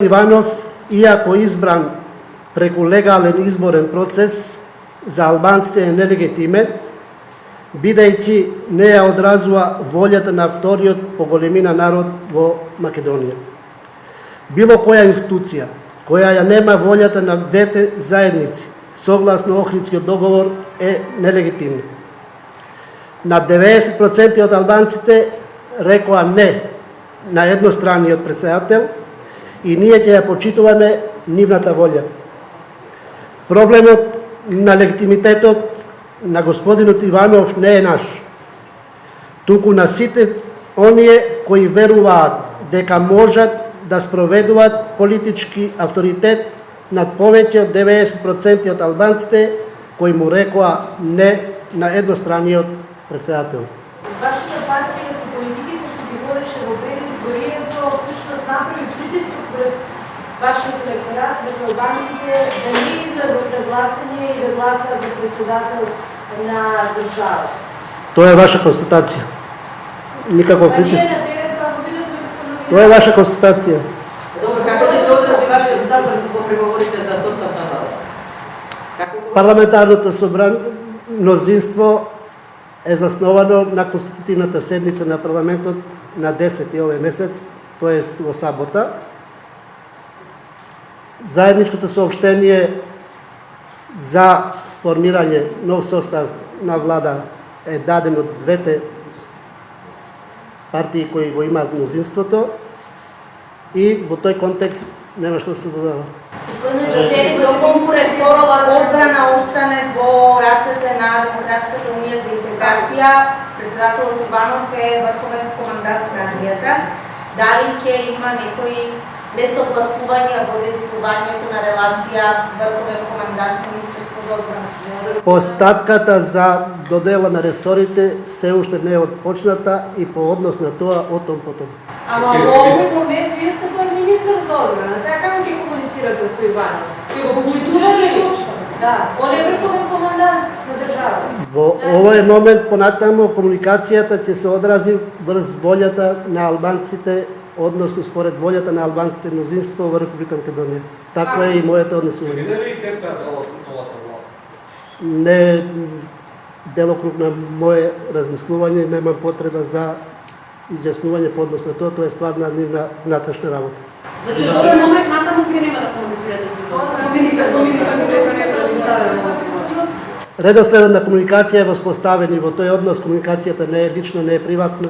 Иванов, иако избран преку легален изборен процес, за албанците е нелегитимен, бидејќи не ја одразува волјата на вториот по големина народ во Македонија. Било која институција која ја нема волјата на двете заедници, согласно Охридскиот договор, е нелегитимна. На 90% од албанците рекоа не на едностраниот претседател и ние ќе ја почитуваме нивната волја. Проблемот на легитимитетот на господинот Иванов не е наш, туку на сите оние кои веруваат дека можат да спроведуваат политички авторитет над повеќе од 90% од албанците кои му рекоа не на едностраниот претседател. Вашата партија со политиките што ги водеше во предизборието всушност направи притисок врз вашиот електорат, врз албанците да не излезат на гласање и да гласаат за председател на држава. Тоа е ваша констатација. Никаков притиск. Тоа е ваша констатација. Добро, како ќе се одрази вашиот статус во преговорите за состав на влада? Парламентарното мнозинство е засновано на конститутивната седница на парламентот на 10 овој месец, тоест во сабота. Заедничкото соопштение за формирање нов состав на влада е даден од двете партии кои го имаат мнозинството и во тој контекст нема што се додава. Господине Џафери, доколку ресорот одбрана остане во рацете на Демократската унија за интеграција, председателот Иванов е врховен командант на армијата, дали ќе има некои несогласувања во действувањето на релација врховен командант Министерство за одбрана? Постапката за додела на ресорите се уште не е отпочната и по однос на тоа отом потом. Ама во овој момент вие сте тој министер за одбрана, сега како ќе комуницирате со Иванов? Ќе го почитувате ли? Да, он е врховен командант на држава. Во овој момент понатаму комуникацијата ќе се одрази врз волјата на албанците, односно според волјата на албанците мнозинство во Република Македонија. Такво е и моето однесување. Виде ли тепка новата влада? Не е делокруг на мое размислување, немам потреба за изјаснување по однос на тоа, тоа е ствар на нивна внатрешна работа. Значи, до овој момент натаму вие нема да комуницирате со Редоследот на комуникација е воспоставен и во тој однос комуникацијата не е лична, не е приватна.